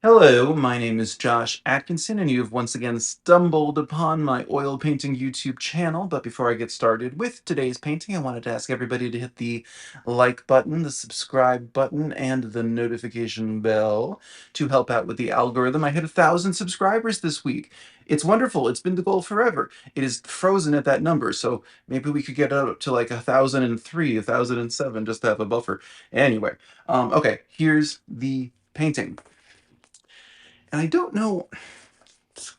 Hello, my name is Josh Atkinson, and you have once again stumbled upon my oil painting YouTube channel. But before I get started with today's painting, I wanted to ask everybody to hit the like button, the subscribe button, and the notification bell to help out with the algorithm. I hit 1,000 subscribers this week. It's wonderful. It's been the goal forever. It is frozen at that number, so maybe we could get up to like 1,003, 1,007, just to have a buffer. Anyway, okay, here's the painting. And I don't know,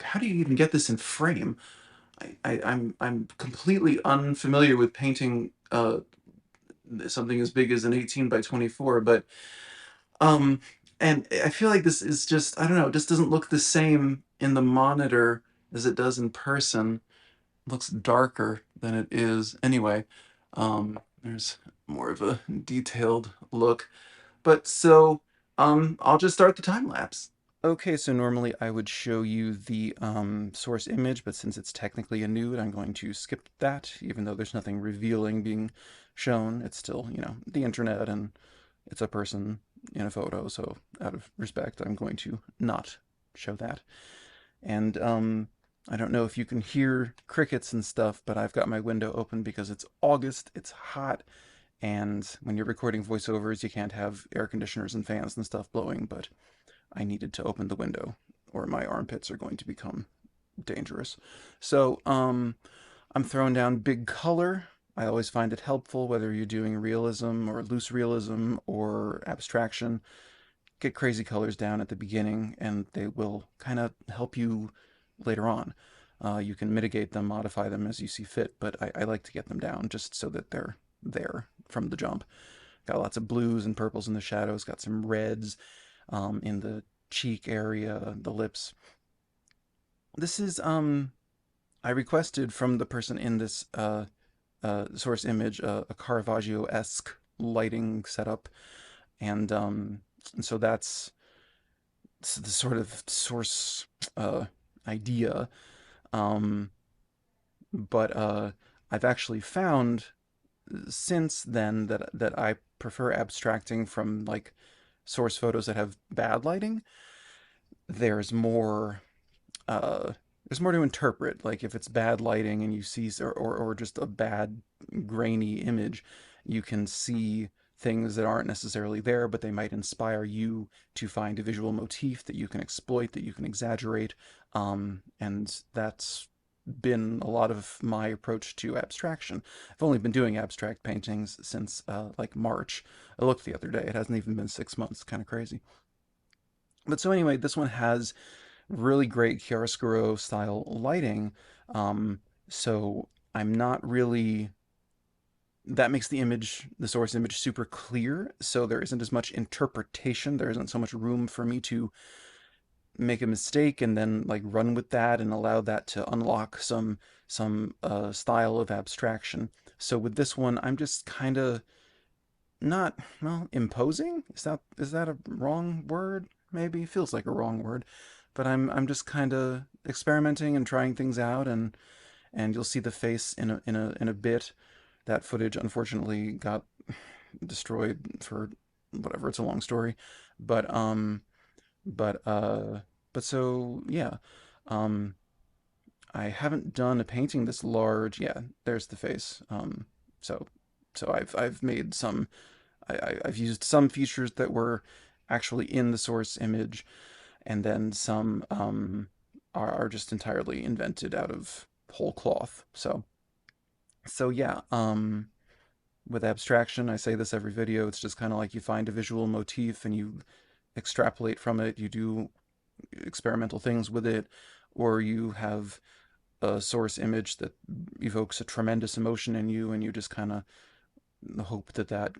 how do you even get this in frame? I'm completely unfamiliar with painting something as big as an 18 by 24, but um and I feel like this is just, I don't know, it just doesn't look the same in the monitor as it does in person. It looks darker than it is anyway. There's more of a detailed look. But so I'll just start the time lapse. Okay, so normally I would show you the source image, but since it's technically a nude, I'm going to skip that, even though there's nothing revealing being shown. It's still, the internet, and it's a person in a photo, so out of respect, I'm going to not show that. And I don't know if you can hear crickets and stuff, but I've got my window open because it's August, it's hot, and when you're recording voiceovers, you can't have air conditioners and fans and stuff blowing, but I needed to open the window or my armpits are going to become dangerous. So I'm throwing down big color. I always find it helpful, whether you're doing realism or loose realism or abstraction. Get crazy colors down at the beginning and they will kind of help you later on. You can mitigate them, modify them as you see fit, but I like to get them down just so that they're there from the jump. Got lots of blues and purples in the shadows, got some reds in the cheek area, the lips. This is, I requested from the person in this source image a Caravaggio-esque lighting setup, and so that's the sort of source idea. Um, but I've actually found since then that I prefer abstracting from like source photos that have bad lighting. There's more uh there's more to interpret. Like if it's bad lighting and you see or just a bad grainy image, you can see things that aren't necessarily there, but they might inspire you to find a visual motif that you can exploit, that you can exaggerate. And that's been a lot of my approach to abstraction. I've only been doing abstract paintings since like March. I looked the other day, it hasn't even been 6 months, kind of crazy. But so anyway, this one has really great chiaroscuro style lighting. Um, so I'm not really, that makes the image, the source image, super clear. So there isn't as much interpretation. There isn't so much room for me to make a mistake and then like run with that and allow that to unlock some style of abstraction. So with this one, I'm just kind of not, well, imposing. Is that a wrong word? Maybe feels like a wrong word, but I'm just kind of experimenting and trying things out, and you'll see the face in a bit. That footage unfortunately got destroyed for whatever. It's a long story, but but uh but so yeah, um I haven't done a painting this large. Yeah, there's the face. So I've made some. I've used some features that were actually in the source image, and then some are just entirely invented out of whole cloth. So yeah, with abstraction, I say this every video, it's just kind of like you find a visual motif and you extrapolate from it, you do experimental things with it, or you have a source image that evokes a tremendous emotion in you and you just kind of hope that that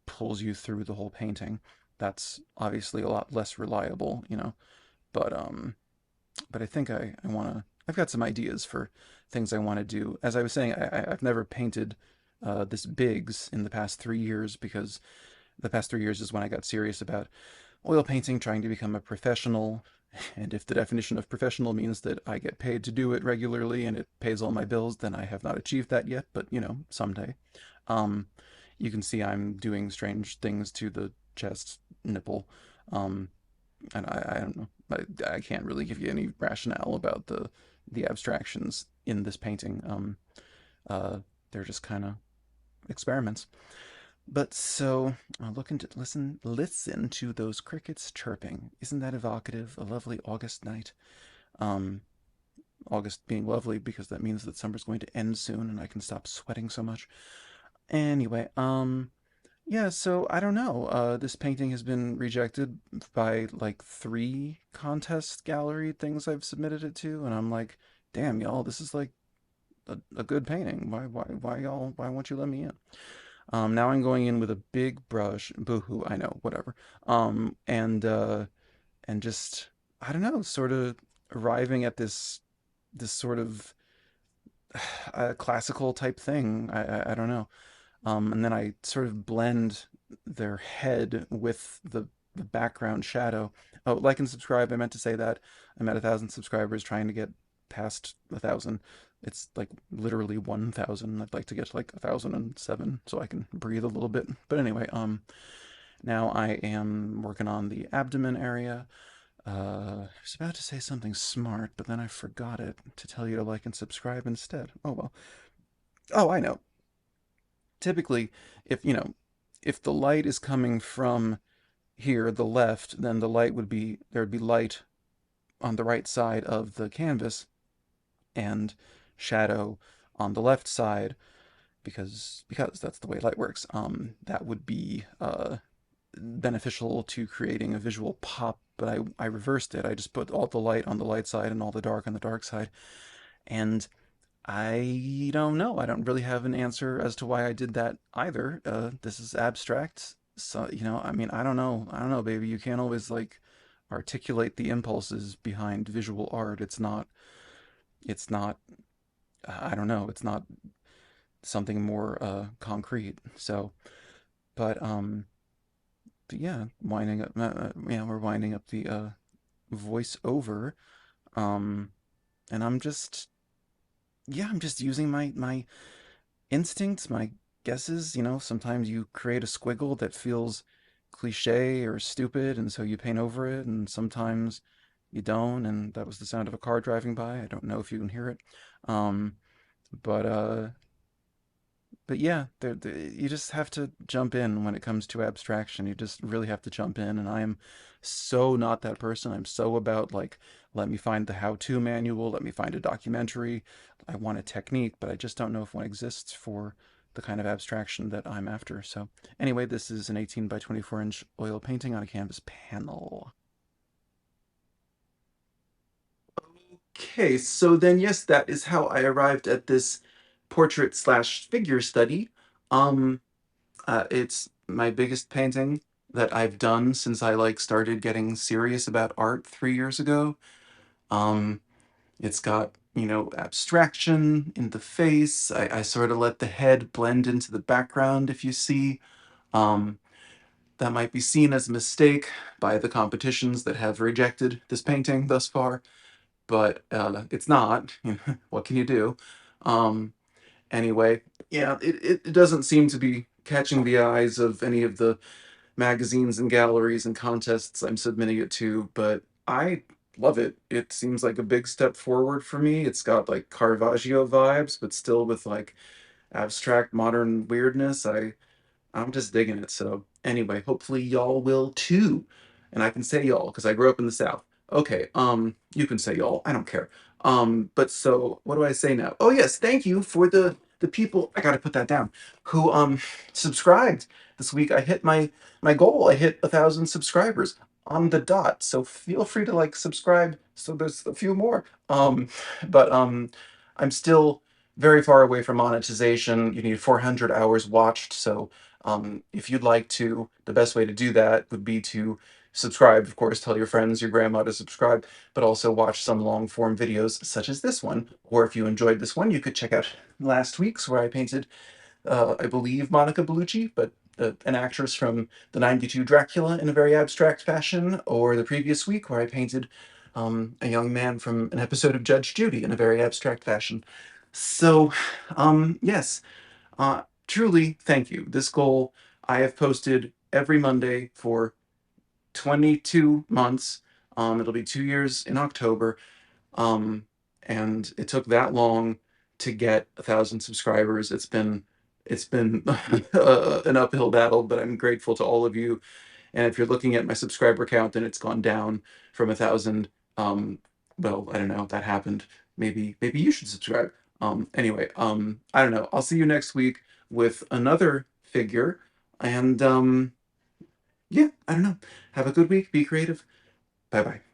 pulls you through the whole painting. That's obviously a lot less reliable, but I think I want to. I've got some ideas for things I want to do. As I was saying, I've never painted this bigs in the past 3 years because the past 3 years is when I got serious about oil painting, trying to become a professional. And if the definition of professional means that I get paid to do it regularly and it pays all my bills, then I have not achieved that yet, but someday. Um, you can see I'm doing strange things to the chest nipple. Um, and I don't know. I can't really give you any rationale about the abstractions in this painting. Uh, they're just kind of experiments. But so, listen to those crickets chirping. Isn't that evocative? A lovely August night. Um, August being lovely because that means that summer's going to end soon and I can stop sweating so much. Anyway, yeah, so I don't know. This painting has been rejected by like three contest gallery things I've submitted it to, and I'm like, damn, y'all, this is like a good painting. Why y'all, why won't you let me in? Now I'm going in with a big brush. Boohoo, I know, whatever. Um, and uh, and just I don't know, sort of arriving at this sort of classical type thing. I don't know. And then I sort of blend their head with the background shadow. Oh, like and subscribe. I meant to say that. I'm at 1,000 subscribers, trying to get past 1,000. It's like literally 1,000. I'd like to get to like 1,007 so I can breathe a little bit. But anyway, now I am working on the abdomen area. I was about to say something smart, but then I forgot it to tell you to like and subscribe instead. Oh well. Oh, I know. Typically, if you know, if the light is coming from here, the left, then there'd be light on the right side of the canvas and shadow on the left side because that's the way light works. That would be beneficial to creating a visual pop, but I reversed it. I just put all the light on the light side and all the dark on the dark side. And I don't know. I don't really have an answer as to why I did that either. This is abstract. So, I mean, I don't know. I don't know, baby. You can't always like articulate the impulses behind visual art. It's not, I don't know. It's not something more concrete. So, but yeah, we're winding up the voiceover. Um, and I'm just using my instincts, my guesses. Sometimes you create a squiggle that feels cliche or stupid, and so you paint over it, and sometimes you don't, and that was the sound of a car driving by. I don't know if you can hear it. Um, but uh, but yeah, you just have to jump in when it comes to abstraction. You just really have to jump in, and I am so not that person. I'm so about like, let me find the how-to manual, let me find a documentary. I want a technique, but I just don't know if one exists for the kind of abstraction that I'm after. So anyway, this is an 18 by 24 inch oil painting on a canvas panel. Okay, so then yes, that is how I arrived at this portrait slash figure study. Um, it's my biggest painting that I've done since I like started getting serious about art 3 years ago. Um, it's got, abstraction in the face. I sort of let the head blend into the background, if you see. Um, that might be seen as a mistake by the competitions that have rejected this painting thus far, but it's not. What can you do? Um, anyway, yeah, it doesn't seem to be catching the eyes of any of the magazines and galleries and contests I'm submitting it to, but I love it. It seems like a big step forward for me. It's got like Caravaggio vibes, but still with like abstract modern weirdness. I'm just digging it. So anyway, hopefully y'all will too. And I can say y'all because I grew up in the South. Okay, you can say y'all. I don't care. But so what do I say now? Oh yes, thank you for the people. I gotta put that down. Who subscribed this week. I hit my goal. I hit 1,000 subscribers on the dot. So feel free to like subscribe. So there's a few more. But I'm still very far away from monetization. You need 400 hours watched. So if you'd like to, the best way to do that would be to subscribe, of course, tell your friends, your grandma to subscribe, but also watch some long form videos such as this one. Or if you enjoyed this one, you could check out last week's where I painted, I believe, Monica Bellucci, but an actress from the 92 Dracula in a very abstract fashion, or the previous week where I painted a young man from an episode of Judge Judy in a very abstract fashion. So, yes, truly, thank you. This goal I have posted every Monday for 22 months. It'll be 2 years in October. Um, and it took that long to get 1,000 subscribers. It's been an uphill battle, but I'm grateful to all of you. And if you're looking at my subscriber count and it's gone down from 1,000, um, well, I don't know, that happened. Maybe you should subscribe. Anyway, I don't know. I'll see you next week with another figure. And yeah, I don't know. Have a good week. Be creative. Bye bye.